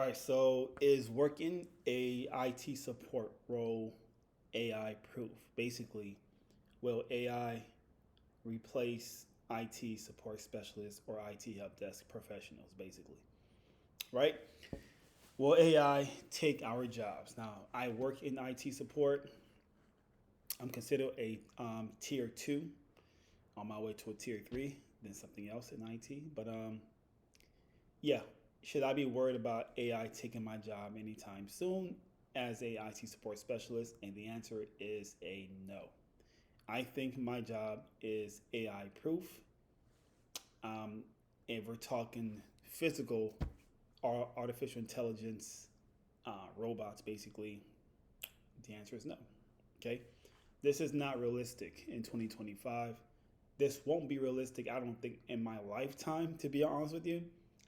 right, so is working a IT support role AI proof? Basically, will AI replace IT support specialists or IT help desk professionals? Basically, right? Will AI take our jobs? Now, I work in IT support. I'm considered a tier two, on my way to a tier three, then something else in IT. But yeah, should I be worried about AI taking my job anytime soon as a IT support specialist? And the answer is a no. I think my job is AI proof. Um, if we're talking physical or artificial intelligence, robots, basically, the answer is no. Okay, this is not realistic in 2025. This won't be realistic, I don't think, in my lifetime, to be honest with you.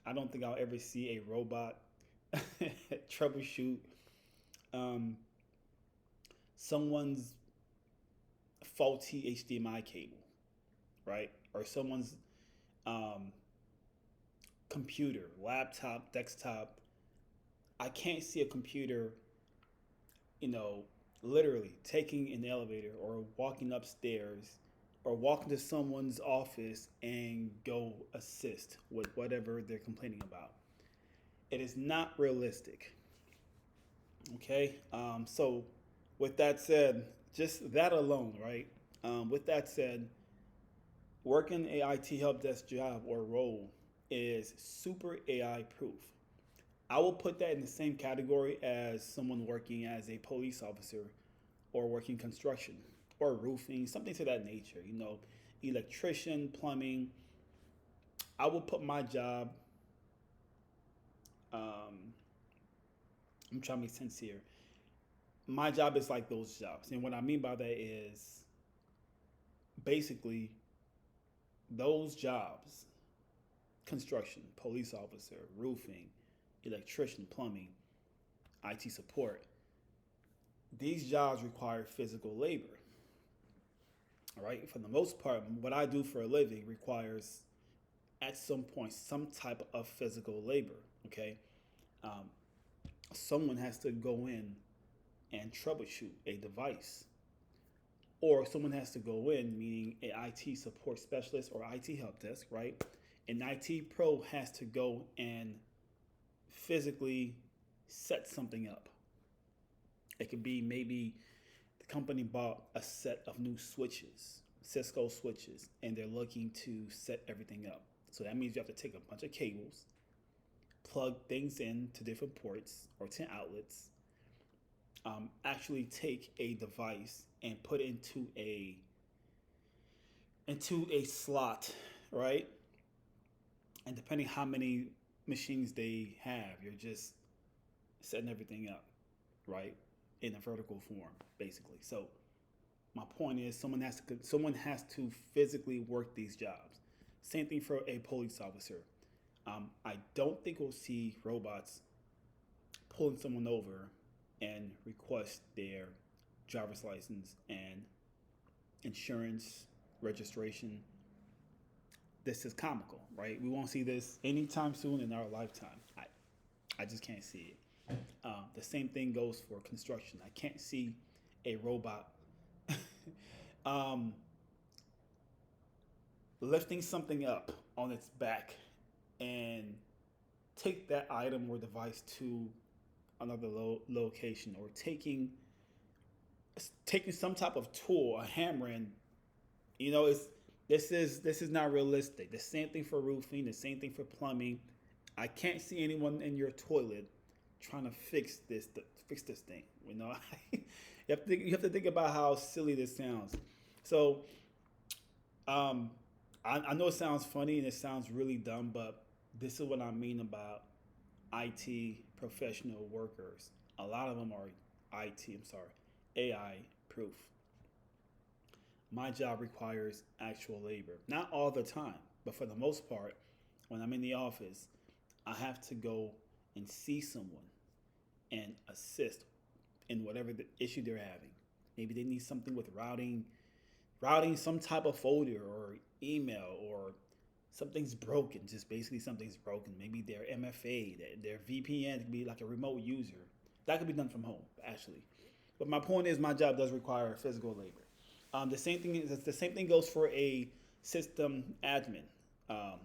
I don't think I'll ever see a robot troubleshoot um, someone's faulty HDMI cable, right? Or someone's um, computer, laptop, desktop. I can't see a computer, you know, literally taking an elevator or walking upstairs or walking to someone's office and go assist with whatever they're complaining about. It is not realistic. Okay. So, with that said, just that alone, right? With that said, working a IT help desk job or role is super AI proof. I will put that in the same category as someone working as a police officer or working construction or roofing, something to that nature. Electrician, plumbing. I will put my job. Um, I'm trying to make sense here. My job is like those jobs, and what I mean by that is basically those jobs: construction, police officer, roofing, electrician, plumbing, IT support. These jobs require physical labor. All right. For the most part, what I do for a living requires, at some point, some type of physical labor. Okay. Um, Someone has to go in and troubleshoot a device, or someone has to go in, meaning an IT support specialist or IT help desk, right? An IT pro has to go and physically set something up. It could be maybe the company bought a set of new switches, Cisco switches, and they're looking to set everything up. So that means you have to take a bunch of cables, plug things in to different ports or to outlets, actually take a device and put it into a slot, right? And depending how many machines they have, you're just setting everything up, right? In a vertical form, basically. So my point is, someone has to physically work these jobs. Same thing for a police officer. I don't think we'll see robots pulling someone over and request their driver's license and insurance registration. This is comical, right? We won't see this anytime soon in our lifetime. I just can't see it. The same thing goes for construction. I can't see a robot um, lifting something up on its back and take that item or device to another location, or taking some type of tool, a hammer, and it's this is not realistic. The same thing for roofing, the same thing for plumbing. I can't see anyone in your toilet trying to fix this thing. You have to think about how silly this sounds. So I know it sounds funny and it sounds really dumb, but this is what I mean about IT professional workers. A lot of them are IT. I'm sorry, AI proof. My job requires actual labor. Not all the time, but for the most part, when I'm in the office, I have to go and see someone and assist in whatever the issue they're having. Maybe they need something with routing some type of folder or email, or something's broken. Just basically something's broken. Maybe their MFA, their VPN could be like a remote user. That could be done from home, actually. But my point is, my job does require physical labor. The same thing goes for a system admin um,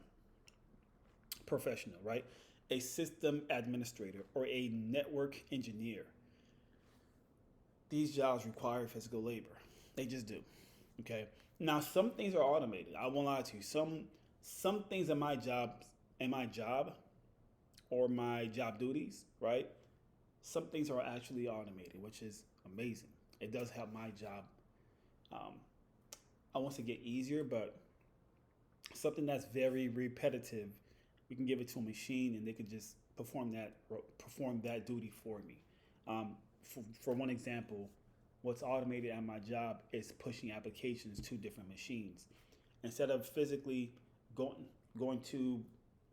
professional, right? A system administrator or a network engineer. These jobs require physical labor. They just do. Okay. Now some things are automated. I won't lie to you. Some things in my job or my job duties, right? Some things are actually automated, which is amazing. It does help my job. Um, I want to get easier, but something that's very repetitive, we can give it to a machine and they can just perform that duty for me. For one example, what's automated at my job is pushing applications to different machines instead of physically going going to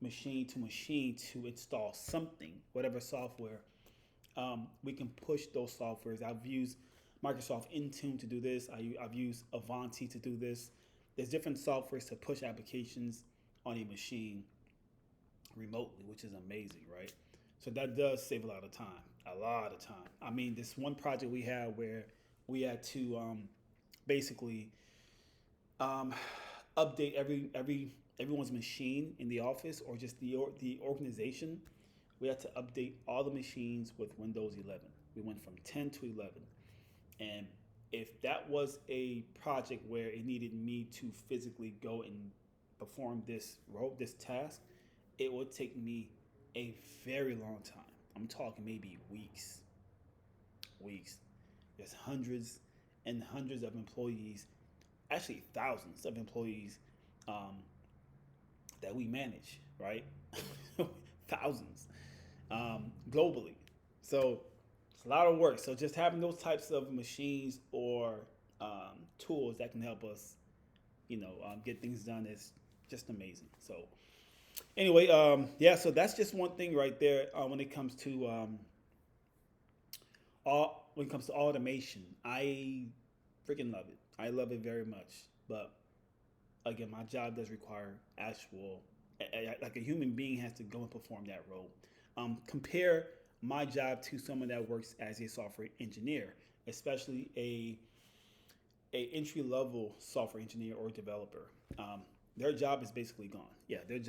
machine to install something, whatever software. We can push those softwares. I've used Microsoft Intune to do this. I've used Avanti to do this. There's different softwares to push applications on a machine remotely, which is amazing, right? So that does save a lot of time, a lot of time. I mean, this one project we had where we had to basically um, update everyone's machine in the office or just the organization. We had to update all the machines with Windows 11. We went from 10 to 11, and if that was a project where it needed me to physically go and perform this task, it would take me a very long time. I'm talking maybe weeks, weeks. There's hundreds and hundreds of employees, actually thousands of employees um, that we manage, right? Thousands globally. So it's a lot of work. So just having those types of machines or tools that can help us, get things done is just amazing. So anyway, yeah. So that's just one thing right there when it comes to automation. I freaking love it. I love it very much. But again, my job does require actual, like a human being has to go and perform that role. Compare my job to someone that works as a software engineer, especially a entry level software engineer or developer. Their job is basically gone. Yeah, that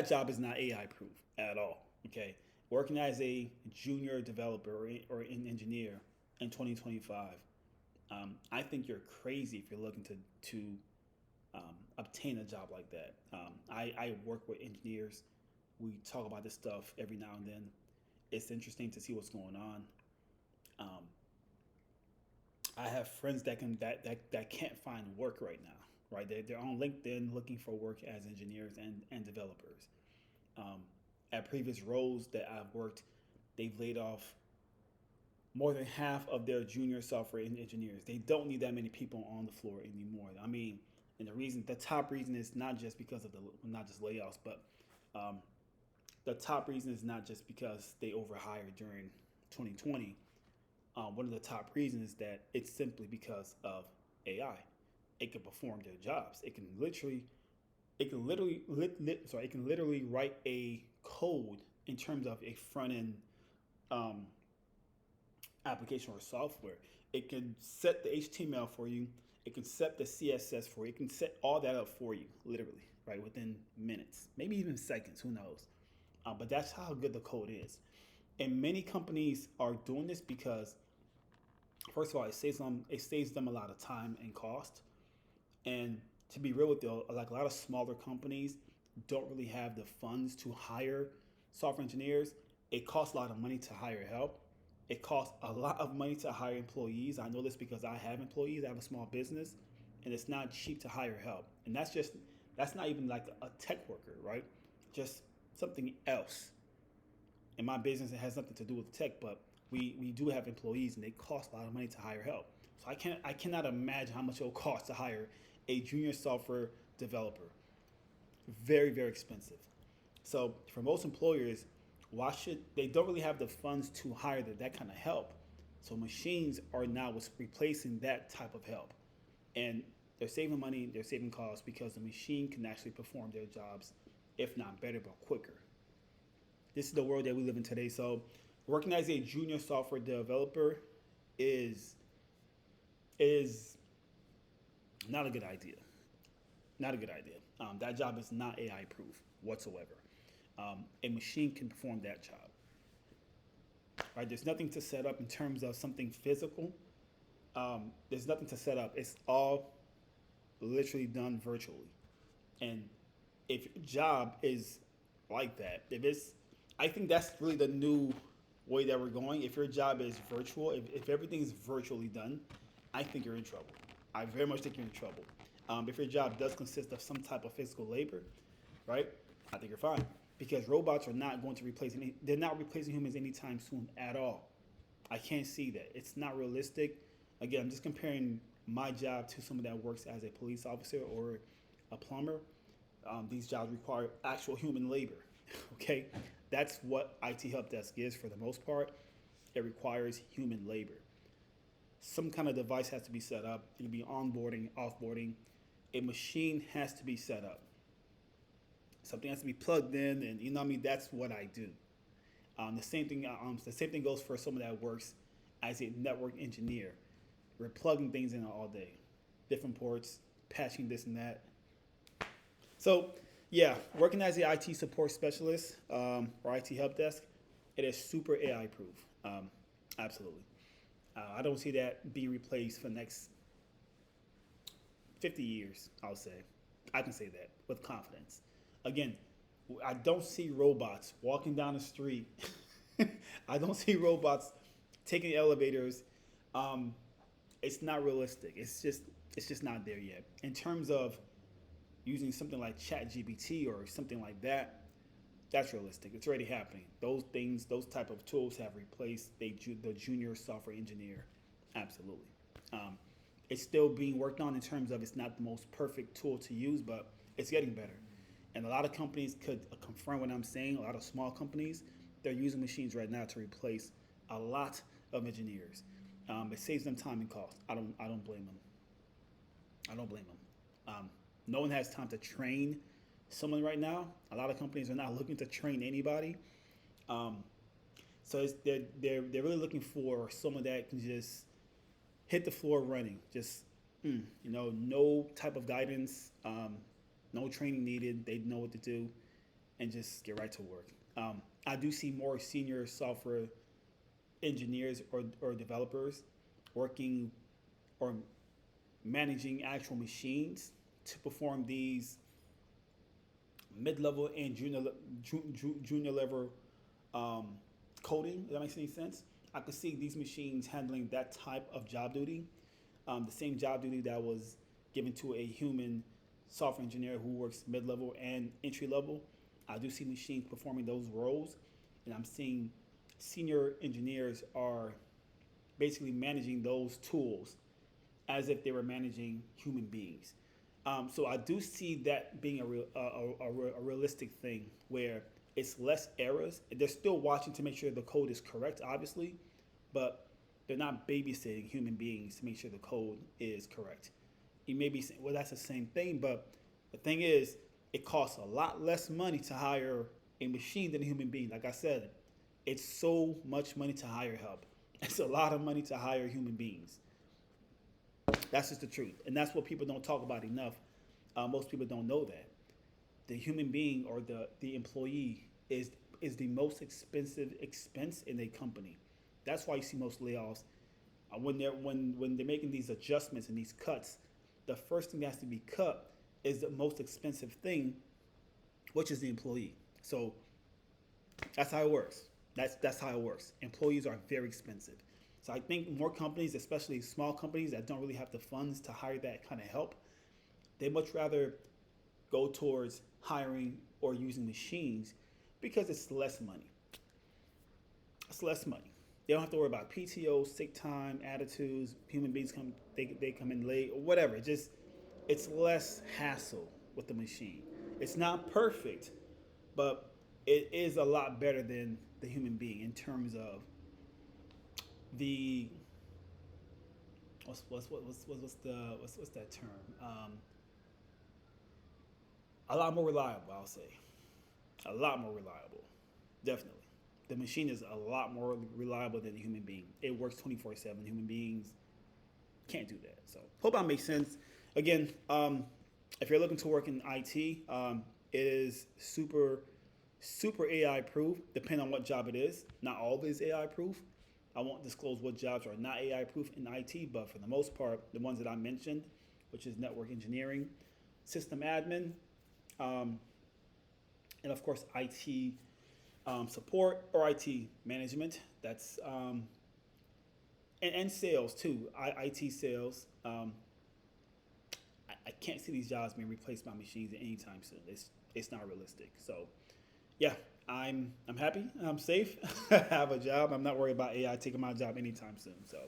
job is not AI proof at all. Okay, working as a junior developer or an engineer in 2025, I think you're crazy if you're looking to obtain a job like that. I work with engineers. We talk about this stuff every now and then. It's interesting to see what's going on. Um, I have friends that can't find work right now. Right, they're on LinkedIn looking for work as engineers and developers. Um, at previous roles that I've worked, they've laid off more than half of their junior software engineers. They don't need that many people on the floor anymore. I mean, and the top reason is not just because of not just layoffs, but um, the top reason is not just because they overhired during 2020. One of the top reasons is that it's simply because of AI. It can perform their jobs. It can literally write a code in terms of a front end um, application or software. It can set the HTML for you. It can set the CSS for you. It can set all that up for you, literally, right, within minutes, maybe even seconds. Who knows? But that's how good the code is. And many companies are doing this because, first of all, it saves them a lot of time and cost. And to be real with you, like a lot of smaller companies don't really have the funds to hire software engineers. It costs a lot of money to hire help. It costs a lot of money to hire employees. I know this because I have employees. I have a small business, and it's not cheap to hire help. And that's not even like a tech worker, right? Just something else. In my business, it has nothing to do with tech, but we do have employees, and they cost a lot of money to hire help. So I cannot imagine how much it will cost to hire a junior software developer. Very, very expensive. So for most employers, why should they don't really have the funds to hire that kind of help? So machines are now what's replacing that type of help. And They're saving money, they're saving costs because the machine can actually perform their jobs, if not better, but quicker. This is the world that we live in today. So, working as a junior software developer is is not a good idea. Not a good idea. That job is not AI proof whatsoever. A machine can perform that job. Right? There's nothing to set up in terms of something physical. There's nothing to set up. It's all literally done virtually. And if your job is like that, if it's, I think that's really the new way that we're going. If your job is virtual, if everything is virtually done, I think you're in trouble. I very much think you're in trouble. If your job does consist of some type of physical labor, right? I think you're fine because robots are not going to replace any. They're not replacing humans anytime soon at all. I can't see that. It's not realistic. Again, I'm just comparing my job to someone that works as a police officer or a plumber. These jobs require actual human labor. Okay, that's what IT help desk is for the most part. It requires human labor. Some kind of device has to be set up. It can be onboarding, offboarding. A machine has to be set up. Something has to be plugged in, and you know what I mean. That's what I do. The same thing. The same thing goes for someone that works as a network engineer. We're plugging things in all day, different ports, patching this and that. So, yeah, working as the IT support specialist or IT help desk, it is super AI proof. Absolutely. I don't see that being replaced for the next 50 years, I'll say. I can say that with confidence. Again, I don't see robots walking down the street. I don't see robots taking elevators. It's not realistic. It's just not there yet. In terms of using something like ChatGPT or something like that, that's realistic. It's already happening. Those things, those type of tools have replaced the junior software engineer. Absolutely. It's still being worked on in terms of it's not the most perfect tool to use, but it's getting better. And a lot of companies could confirm what I'm saying. A lot of small companies, they're using machines right now to replace a lot of engineers. It saves them time and cost. I don't blame them. I don't blame them. No one has time to train someone right now. A lot of companies are not looking to train anybody. So they're really looking for someone that can just hit the floor running. Just no type of guidance, no training needed. They know what to do, and just get right to work. I do see more senior software engineers or developers working or managing actual machines to perform these mid-level and junior level coding. If that makes any sense. I could see these machines handling that type of job duty, the same job duty that was given to a human software engineer who works mid-level and entry-level. I do see machines performing those roles, and I'm seeing senior engineers are basically managing those tools as if they were managing human beings. So I do see that being a realistic thing where it's less errors. They're still watching to make sure the code is correct, obviously, but they're not babysitting human beings to make sure the code is correct. You may be saying, well, that's the same thing, but the thing is, it costs a lot less money to hire a machine than a human being. Like I said, it's so much money to hire help. It's a lot of money to hire human beings. That's just the truth. And that's what people don't talk about enough. Most people don't know that. The human being or the employee is the most expensive expense in a company. That's why you see most layoffs. When they're making these adjustments and these cuts, the first thing that has to be cut is the most expensive thing, which is the employee. So that's how it works. That's how it works. Employees are very expensive. So I think more companies, especially small companies that don't really have the funds to hire that kind of help, they much rather go towards hiring or using machines because it's less money. It's less money. They don't have to worry about PTO, sick time, attitudes, human beings they come in late or whatever. It's less hassle with the machine. It's not perfect, but it is a lot better than the human being in terms of the what's that term? A lot more reliable, I'll say. A lot more reliable, definitely. The machine is a lot more reliable than a human being. It works 24/7. Human beings can't do that. So hope that makes sense. Again, if you're looking to work in IT, it is super AI proof, depending on what job it is. Not all of it is AI proof. I won't disclose what jobs are not AI proof in IT, but for the most part, the ones that I mentioned, which is network engineering, system admin, um, and of course IT support or IT management. That's and sales too. IT sales. I can't see these jobs being replaced by machines anytime soon. It's not realistic. So yeah, I'm happy. I'm safe. I have a job. I'm not worried about AI taking my job anytime soon. So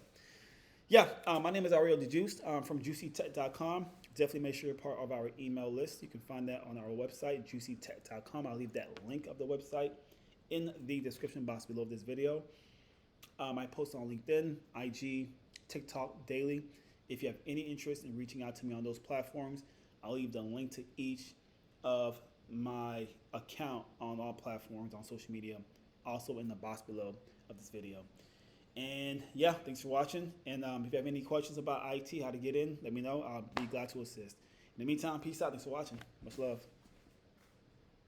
yeah, my name is Ariel DeJuiced from juicytech.com. Definitely make sure you're part of our email list. You can find that on our website, juicytech.com. I'll leave that link of the website in the description box below this video. I post on LinkedIn, IG, TikTok daily. If you have any interest in reaching out to me on those platforms, I'll leave the link to each of my account on all platforms on social media, also in the box below of this video. And yeah, thanks for watching. And if you have any questions about IT, how to get in, let me know. I'll be glad to assist. In the meantime, peace out. Thanks for watching. Much love.